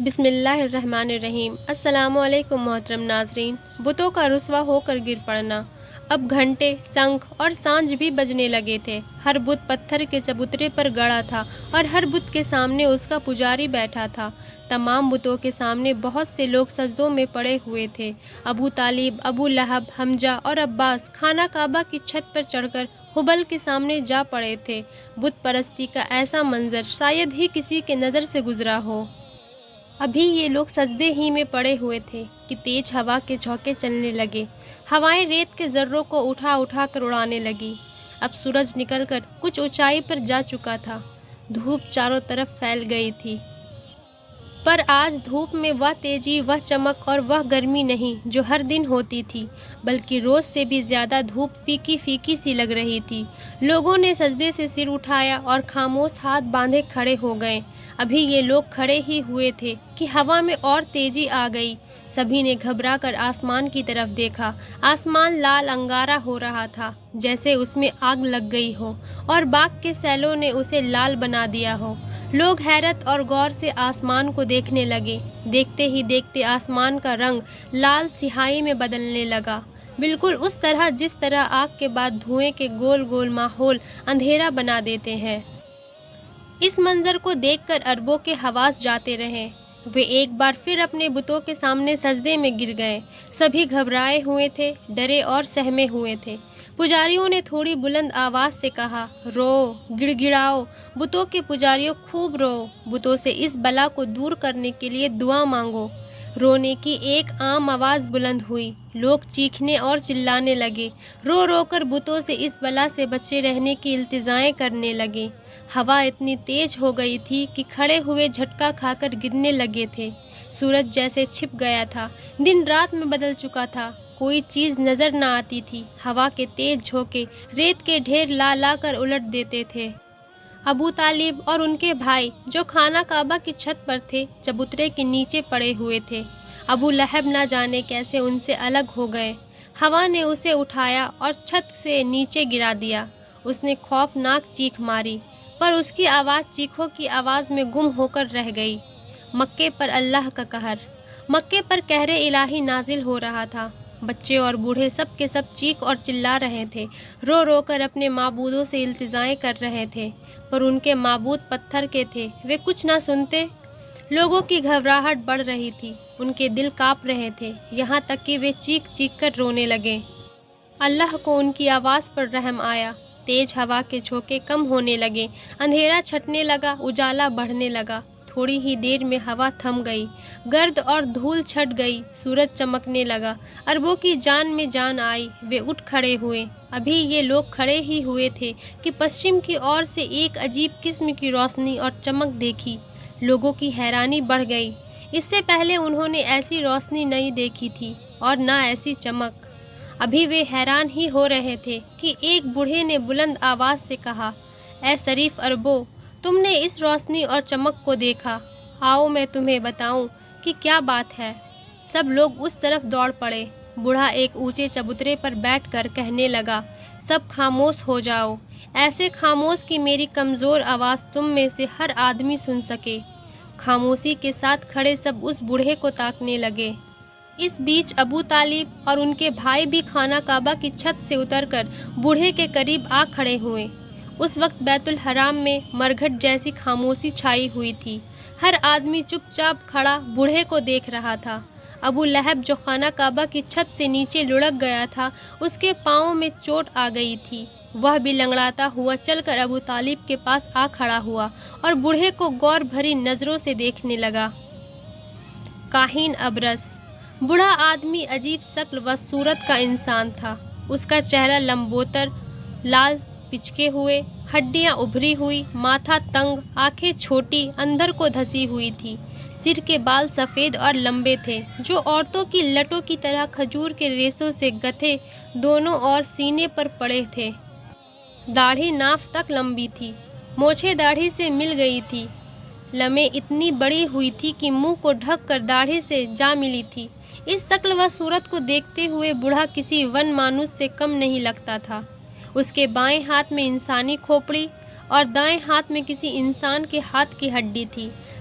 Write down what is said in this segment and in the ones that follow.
بسم اللہ الرحمن الرحیم۔ السلام علیکم محترم ناظرین۔ بتوں کا رسوا ہو کر گر پڑنا۔ اب گھنٹے، شنکھ اور سانج بھی بجنے لگے تھے۔ ہر بت پتھر کے چبوترے پر گڑا تھا اور ہر بت کے سامنے اس کا پجاری بیٹھا تھا۔ تمام بتوں کے سامنے بہت سے لوگ سجدوں میں پڑے ہوئے تھے۔ ابو طالب، ابو لہب، حمزہ اور عباس خانہ کعبہ کی چھت پر چڑھ کر ہبل کے سامنے جا پڑے تھے۔ بت پرستی کا ایسا منظر شاید ہی کسی کے نظر سے گزرا ہو۔ ابھی یہ لوگ سجدے ہی میں پڑے ہوئے تھے کہ تیز ہوا کے جھونکے چلنے لگے۔ ہوائیں ریت کے ذروں کو اٹھا اٹھا کر اڑانے لگی۔ اب سورج نکل کر کچھ اونچائی پر جا چکا تھا۔ دھوپ چاروں طرف پھیل گئی تھی، پر آج دھوپ میں وہ تیزی، وہ چمک اور وہ گرمی نہیں جو ہر دن ہوتی تھی، بلکہ روز سے بھی زیادہ دھوپ پھیکی پھیکی سی لگ رہی تھی۔ لوگوں نے سجدے سے سر اٹھایا اور خاموش ہاتھ باندھے کھڑے ہو گئے۔ ابھی یہ لوگ کھڑے ہی ہوئے تھے کہ ہوا میں اور تیزی آ گئی۔ سبھی نے گھبرا کر آسمان کی طرف دیکھا۔ آسمان لال انگارہ ہو رہا تھا، جیسے اس میں آگ لگ گئی ہو اور باغ کے سیلوں نے اسے لال بنا دیا ہو۔ لوگ حیرت اور غور سے آسمان کو دیکھنے لگے۔ دیکھتے ہی دیکھتے آسمان کا رنگ لال سیاہی میں بدلنے لگا، بالکل اس طرح جس طرح آگ کے بعد دھوئیں کے گول گول ماحول اندھیرا بنا دیتے ہیں۔ اس منظر کو دیکھ کر اربوں کے حواس جاتے رہے۔ وہ ایک بار پھر اپنے بتوں کے سامنے سجدے میں گر گئے۔ سبھی گھبرائے ہوئے تھے، ڈرے اور سہمے ہوئے تھے۔ پجاریوں نے تھوڑی بلند آواز سے کہا، رو، گڑ گڑاؤ، بتوں کے پجاریوں خوب رو، بتوں سے اس بلا کو دور کرنے کے لیے دعا مانگو۔ رونے کی ایک عام آواز بلند ہوئی۔ لوگ چیخنے اور چلانے لگے، رو رو کر بتوں سے اس بلا سے بچے رہنے کی التجائیں کرنے لگے۔ ہوا اتنی تیز ہو گئی تھی کہ کھڑے ہوئے جھٹکا کھا کر گرنے لگے تھے۔ سورج جیسے چھپ گیا تھا، دن رات میں بدل چکا تھا، کوئی چیز نظر نہ آتی تھی۔ ہوا کے تیز جھونکے ریت کے ڈھیر لا لا کر الٹ دیتے تھے۔ ابو طالب اور ان کے بھائی جو خانہ کعبہ کی چھت پر تھے، چبوترے کے نیچے پڑے ہوئے تھے۔ ابو لہب نہ جانے کیسے ان سے الگ ہو گئے۔ ہوا نے اسے اٹھایا اور چھت سے نیچے گرا دیا۔ اس نے خوفناک چیخ ماری، پر اس کی آواز چیخوں کی آواز میں گم ہو کر رہ گئی۔ مکے پر اللہ کا قہر۔ مکے پر قہر الہی نازل ہو رہا تھا۔ بچے اور بوڑھے سب کے سب چیخ اور چلا رہے تھے، رو رو کر اپنے معبودوں سے التجائیں کر رہے تھے، پر ان کے معبود پتھر کے تھے، وہ کچھ نہ سنتے۔ لوگوں کی گھبراہٹ بڑھ رہی تھی، ان کے دل کانپ رہے تھے، یہاں تک کہ وہ چیخ چیخ کر رونے لگے۔ اللہ کو ان کی آواز پر رحم آیا۔ تیز ہوا کے جھونکے کم ہونے لگے، اندھیرا چھٹنے لگا، اجالا بڑھنے لگا۔ تھوڑی ہی دیر میں ہوا تھم گئی، گرد اور دھول چھٹ گئی، سورج چمکنے لگا۔ اربوں کی جان میں جان آئی، وہ اٹھ کھڑے ہوئے۔ ابھی یہ لوگ کھڑے ہی ہوئے تھے کہ پشچم کی اور سے ایک عجیب قسم کی روشنی اور چمک دیکھی۔ لوگوں کی حیرانی بڑھ گئی۔ اس سے پہلے انہوں نے ایسی روشنی نہیں دیکھی تھی اور نہ ایسی چمک۔ ابھی وہ حیران ہی ہو رہے تھے کہ ایک بوڑھے نے بلند آواز سے کہا، اے شریف اربوں، تم نے اس روشنی اور چمک کو دیکھا، آؤ میں تمہیں بتاؤں کہ کیا بات ہے۔ سب لوگ اس طرف دوڑ پڑے۔ بوڑھا ایک اونچے چبوترے پر بیٹھ کر کہنے لگا، سب خاموش ہو جاؤ، ایسے خاموش کہ میری کمزور آواز تم میں سے ہر آدمی سن سکے۔ خاموشی کے ساتھ کھڑے سب اس بوڑھے کو تاکنے لگے۔ اس بیچ ابو طالب اور ان کے بھائی بھی خانہ کعبہ کی چھت سے اتر کر بوڑھے کے قریب آ کھڑے ہوئے۔ اس وقت بیت الحرام میں مرگھٹ جیسی خاموشی چھائی ہوئی تھی۔ ہر آدمی چپ چاپ کھڑا بوڑھے کو دیکھ رہا تھا۔ ابو لہب جو خانہ کعبہ کی چھت سے نیچے لڑک گیا تھا، اس کے پاؤں میں چوٹ آ گئی تھی۔ وہ بھی لنگڑاتا ہوا چل کر ابو طالب کے پاس آ کھڑا ہوا اور بوڑھے کو غور بھری نظروں سے دیکھنے لگا۔ کاہن ابرص، بوڑھا آدمی عجیب شکل و صورت کا انسان تھا۔ اس کا چہرہ لمبوتر، لال پچکے ہوئے، ہڈیاں ابھری ہوئی، ماتھا تنگ، آنکھیں چھوٹی، اندر کو دھسی ہوئی تھی۔ سر کے بال سفید اور لمبے تھے، جو عورتوں کی لٹوں کی طرح کھجور کے ریشوں سے گتھے دونوں اور سینے پر پڑے تھے۔ داڑھی ناف تک لمبی تھی، مونچھیں داڑھی سے مل گئی تھی، لمیں اتنی بڑی ہوئی تھی کہ منہ کو ڈھک کر داڑھی سے جا ملی تھی۔ اس شکل و صورت کو دیکھتے ہوئے بوڑھا کسی ون مانوس سے کم نہیں لگتا تھا۔ اس کے بائیں ہاتھ میں انسانی کھوپڑی اور دائیں ہاتھ میں کسی انسان کے ہاتھ کی ہڈی تھی۔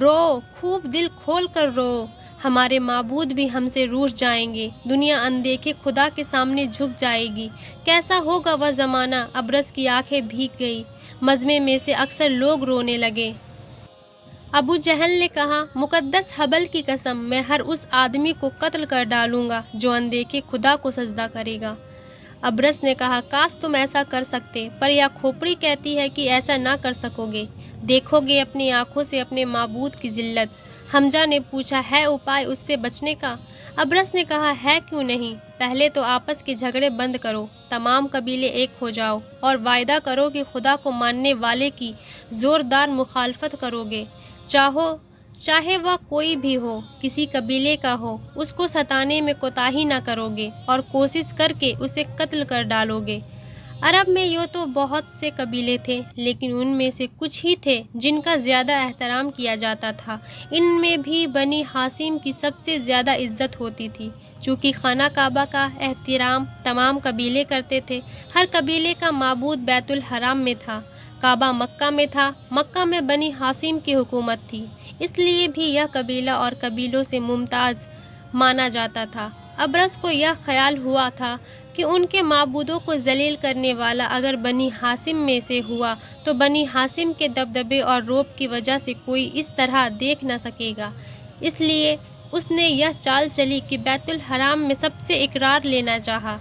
رو، خوب دل کھول کر رو، ہمارے معبود بھی ہم سے روٹھ جائیں گے، دنیا اندیکھے خدا کے سامنے جھک جائے گی، کیسا ہوگا وہ زمانہ۔ ابرس کی آنکھیں بھیگ گئی، مجمع میں سے اکثر لوگ رونے لگے۔ ابو جہل نے کہا، مقدس حبل کی قسم، میں ہر اس آدمی کو قتل کر ڈالوں گا جو اندیکھے خدا کو سجدہ کرے گا۔ ابرس نے کہا، کاش تم ایسا کر سکتے، پر یہ کھوپڑی کہتی ہے کہ ایسا نہ کر سکو گے، دیکھو گے اپنی آنکھوں سے اپنے معبود کی ذلت۔ حمزہ نے پوچھا، ہے اپائے اس سے بچنے کا؟ ابرس نے کہا، ہے کیوں نہیں، پہلے تو آپس کے جھگڑے بند کرو، تمام قبیلے ایک ہو جاؤ اور وعدہ کرو کہ خدا کو ماننے والے کی زوردار مخالفت کرو گے، چاہے وہ کوئی بھی ہو، کسی قبیلے کا ہو، اس کو ستانے میں کوتاہی نہ کرو گے اور کوشش کر کے اسے قتل کر ڈالو گے۔ عرب میں یوں تو بہت سے قبیلے تھے، لیکن ان میں سے کچھ ہی تھے جن کا زیادہ احترام کیا جاتا تھا۔ ان میں بھی بنی ہاشم کی سب سے زیادہ عزت ہوتی تھی، چونکہ خانہ کعبہ کا احترام تمام قبیلے کرتے تھے۔ ہر قبیلے کا معبود بیت الحرام میں تھا، کعبہ مکہ میں تھا، مکہ میں بنی ہاشم کی حکومت تھی، اس لیے بھی یہ قبیلہ اور قبیلوں سے ممتاز مانا جاتا تھا۔ ابرس کو یہ خیال ہوا تھا کہ ان کے معبودوں کو ذلیل کرنے والا اگر بنی ہاشم میں سے ہوا تو بنی ہاشم کے دبدبے اور رعب کی وجہ سے کوئی اس طرح دیکھ نہ سکے گا، اس لیے اس نے یہ چال چلی کہ بیت الحرام میں سب سے اقرار لینا چاہا۔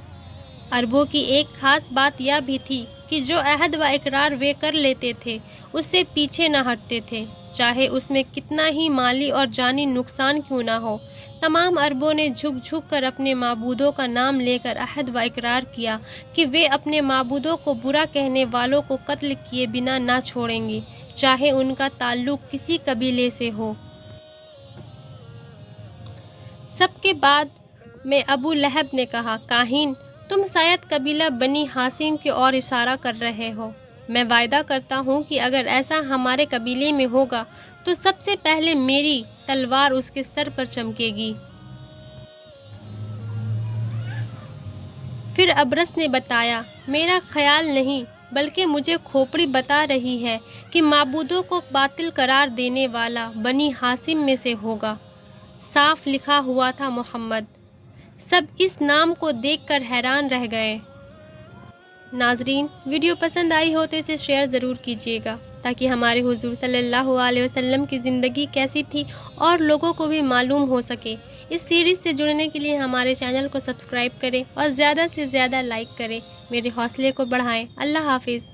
عربوں کی ایک خاص بات یہ بھی تھی کہ جو عہد و اقرار وہ کر لیتے تھے اس سے پیچھے نہ ہٹتے تھے، چاہے اس میں کتنا ہی مالی اور جانی نقصان کیوں نہ ہو۔ تمام عربوں نے جھک جھک کر اپنے معبودوں کا نام لے کر عہد و اقرار کیا کہ وہ اپنے معبودوں کو برا کہنے والوں کو قتل کیے بنا نہ چھوڑیں گے، چاہے ان کا تعلق کسی قبیلے سے ہو۔ سب کے بعد میں ابو لہب نے کہا، کاہن، تم شاید قبیلہ بنی ہاشم کی اور اشارہ کر رہے ہو۔ میں وعدہ کرتا ہوں کہ اگر ایسا ہمارے قبیلے میں ہوگا تو سب سے پہلے میری تلوار اس کے سر پر چمکے گی۔ پھر ابرس نے بتایا، میرا خیال نہیں بلکہ مجھے کھوپڑی بتا رہی ہے کہ معبودوں کو باطل قرار دینے والا بنی ہاشم میں سے ہوگا۔ صاف لکھا ہوا تھا محمد۔ سب اس نام کو دیکھ کر حیران رہ گئے۔ ناظرین، ویڈیو پسند آئی ہو تو اسے شیئر ضرور کیجیے گا تاکہ ہمارے حضور صلی اللہ علیہ وسلم کی زندگی کیسی تھی اور لوگوں کو بھی معلوم ہو سکے۔ اس سیریز سے جڑنے کے لیے ہمارے چینل کو سبسکرائب کریں اور زیادہ سے زیادہ لائک کریں، میرے حوصلے کو بڑھائیں۔ اللہ حافظ۔